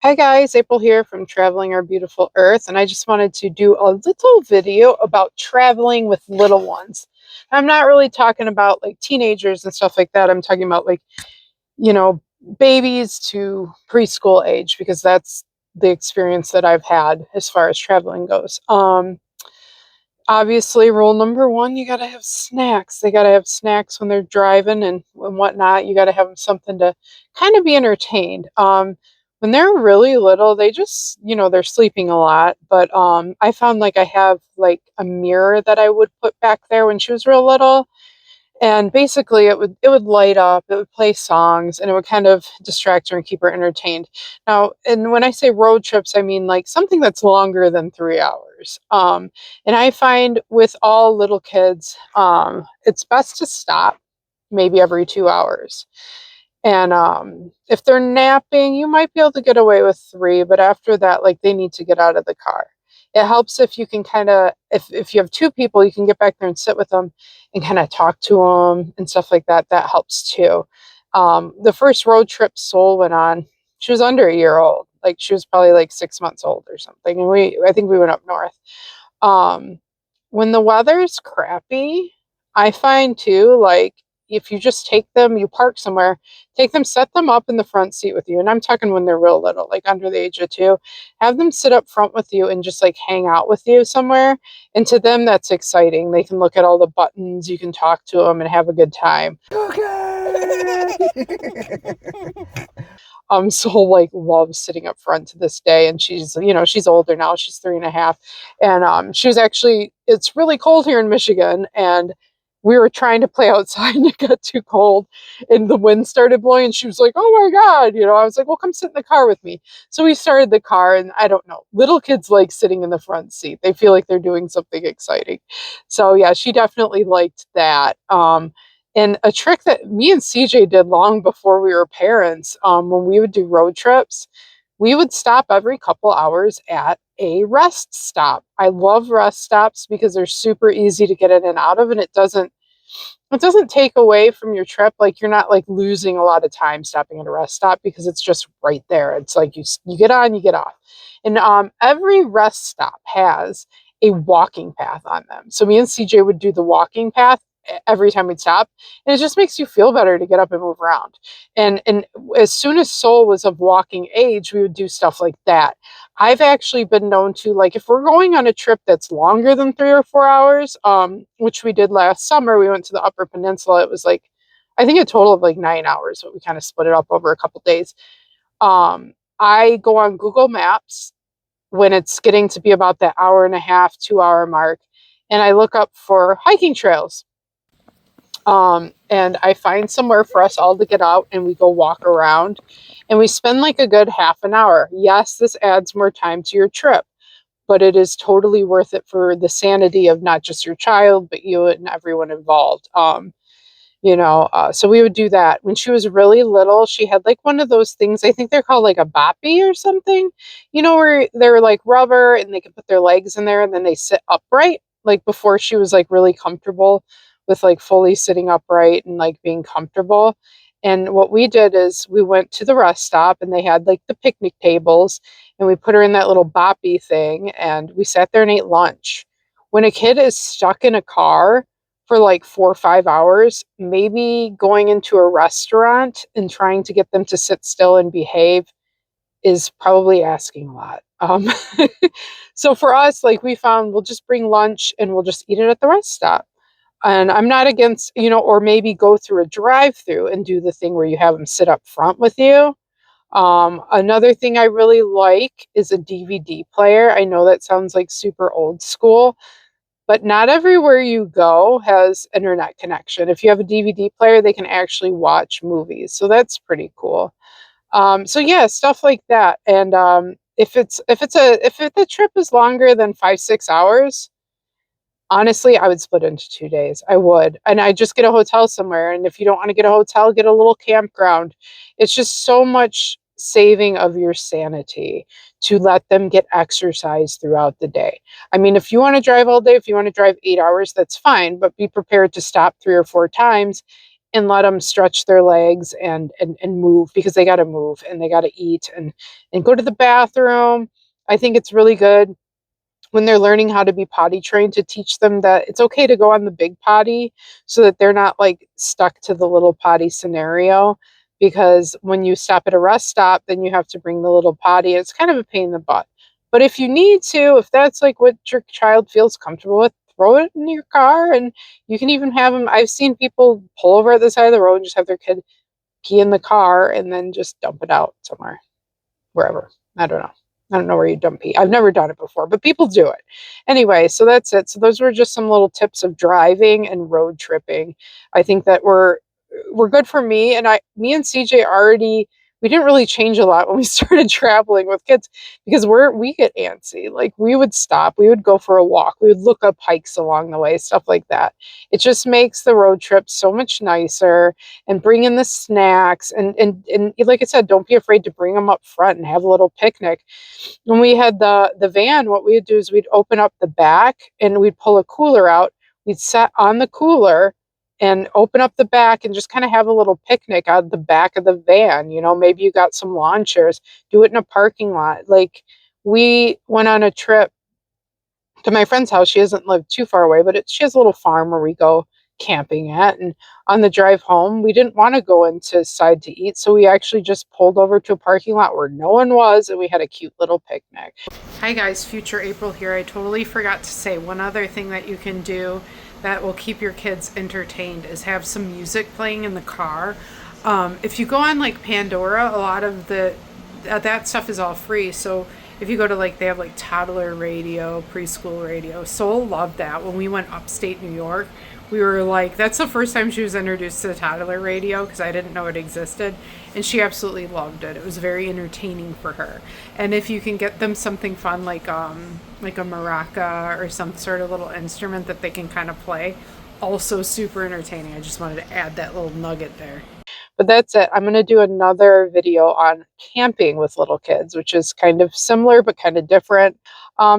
Hi guys, April here from Traveling Our Beautiful Earth, and I just wanted to do a little video about traveling with little ones. I'm not really talking about like teenagers and stuff like that. I'm talking about like, you know, babies to preschool age because that's the experience that I've had as far as traveling goes. Obviously, rule number one, you got to have snacks. They got to have snacks when they're driving and whatnot. You got to have them something to kind of be entertained. When they're really little, they just, they're sleeping a lot. But I found like I have like a mirror that I would put back there when she was real little, and basically it would light up, it would play songs, and it would kind of distract her and keep her entertained. Now, and when I say road trips, I mean like something that's longer than 3 hours. And I find with all little kids, it's best to stop maybe every 2 hours. And if they're napping, you might be able to get away with three, but after that, like they need to get out of the car. It helps if you can kind of, if you have two people, you can get back there and sit with them and kind of talk to them and stuff like that. That helps too. The first road trip Soul went on, she was under a year old. Like she was probably like 6 months old or something. And I think we went up north. Um, when the weather's crappy, I find too, like if you just take them, you park somewhere, take them, set them up in the front seat with you. And I'm talking when they're real little, like under the age of two, have them sit up front with you and just like hang out with you somewhere. And to them, that's exciting. They can look at all the buttons, you can talk to them and have a good time. Okay. Soul like loves sitting up front to this day, and she's older now, she's 3.5. And she was actually, it's really cold here in Michigan, and we were trying to play outside and it got too cold and the wind started blowing, and she was like, oh my god, I was like, well, come sit in the car with me. So we started the car, and I don't know, little kids like sitting in the front seat, they feel like they're doing something exciting. So yeah, she definitely liked that. And a trick that me and CJ did long before we were parents, when we would do road trips, we would stop every couple hours at a rest stop. I love rest stops because they're super easy to get in and out of, and it doesn't take away from your trip. Like you're not like losing a lot of time stopping at a rest stop because it's just right there. It's like you get on, you get off, and every rest stop has a walking path on them. So me and CJ would do the walking path every time we'd stop, and it just makes you feel better to get up and move around. And as soon as Soul was of walking age, we would do stuff like that. I've actually been known to, like, if we're going on a trip that's longer than 3 or 4 hours, which we did last summer, we went to the Upper Peninsula. It was like, I think a total of like 9 hours, but we kind of split it up over a couple days. I go on Google Maps when it's getting to be about that hour and a half, 2 hour mark, and I look up for hiking trails. And I find somewhere for us all to get out and we go walk around and we spend like a good half an hour. Yes, this adds more time to your trip, but it is totally worth it for the sanity of not just your child, but you and everyone involved. So we would do that. When she was really little, she had like one of those things, I think they're called like a boppy or something, where they're like rubber and they can put their legs in there and then they sit upright, like before she was like really comfortable with like fully sitting upright and like being comfortable. And what we did is we went to the rest stop and they had like the picnic tables, and we put her in that little boppy thing and we sat there and ate lunch. When a kid is stuck in a car for like 4 or 5 hours, maybe going into a restaurant and trying to get them to sit still and behave is probably asking a lot. So for us, like we found, we'll just bring lunch and we'll just eat it at the rest stop. And I'm not against, or maybe go through a drive through and do the thing where you have them sit up front with you. Another thing I really like is a DVD player. I know that sounds like super old school, but not everywhere you go has internet connection. If you have a DVD player, they can actually watch movies. So that's pretty cool. So yeah, stuff like that. And if the trip is longer than 5, 6 hours, honestly, I would split into 2 days. I would. And I just get a hotel somewhere. And if you don't want to get a hotel, get a little campground. It's just so much saving of your sanity to let them get exercise throughout the day. I mean, if you want to drive all day, if you want to drive 8 hours, that's fine, but be prepared to stop 3 or 4 times and let them stretch their legs and move, because they got to move and they got to eat and go to the bathroom. I think it's really good when they're learning how to be potty trained to teach them that it's okay to go on the big potty, so that they're not like stuck to the little potty scenario. Because when you stop at a rest stop, then you have to bring the little potty. It's kind of a pain in the butt. But if you need to, if that's like what your child feels comfortable with, throw it in your car. And you can even have them. I've seen people pull over at the side of the road and just have their kid pee in the car and then just dump it out somewhere, wherever. I don't know. I don't know where you dump pee. I've never done it before, but people do it. Anyway, so that's it. So those were just some little tips of driving and road tripping. I think that were good for me. And me and CJ already, we didn't really change a lot when we started traveling with kids, because we get antsy. Like, we would stop, we would go for a walk, we would look up hikes along the way, stuff like that. It just makes the road trip so much nicer. And bring in the snacks, and like I said, don't be afraid to bring them up front and have a little picnic. When we had the van, what we would do is we'd open up the back and we'd pull a cooler out. We'd sit on the cooler and open up the back and just kind of have a little picnic out of the back of the van. Maybe you got some lawn chairs, do it in a parking lot. Like, we went on a trip to my friend's house. She doesn't live too far away, but she has a little farm where we go camping at. And on the drive home, we didn't want to go into side to eat, so we actually just pulled over to a parking lot where no one was, and we had a cute little picnic. Hi guys, future April here. I totally forgot to say one other thing that you can do that will keep your kids entertained is have some music playing in the car. If you go on like Pandora, a lot of that stuff is all free. So if you go to they have like toddler radio, preschool radio. Soul loved that. When we went upstate New York, we were like, that's the first time she was introduced to the toddler radio, because I didn't know it existed. And she absolutely loved it. It was very entertaining for her. And if you can get them something fun like a maraca or some sort of little instrument that they can kind of play, also super entertaining. I just wanted to add that little nugget there. But that's it. I'm going to do another video on camping with little kids, which is kind of similar but kind of different.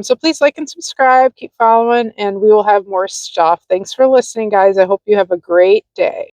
So please like and subscribe, keep following, and we will have more stuff. Thanks for listening, guys. I hope you have a great day.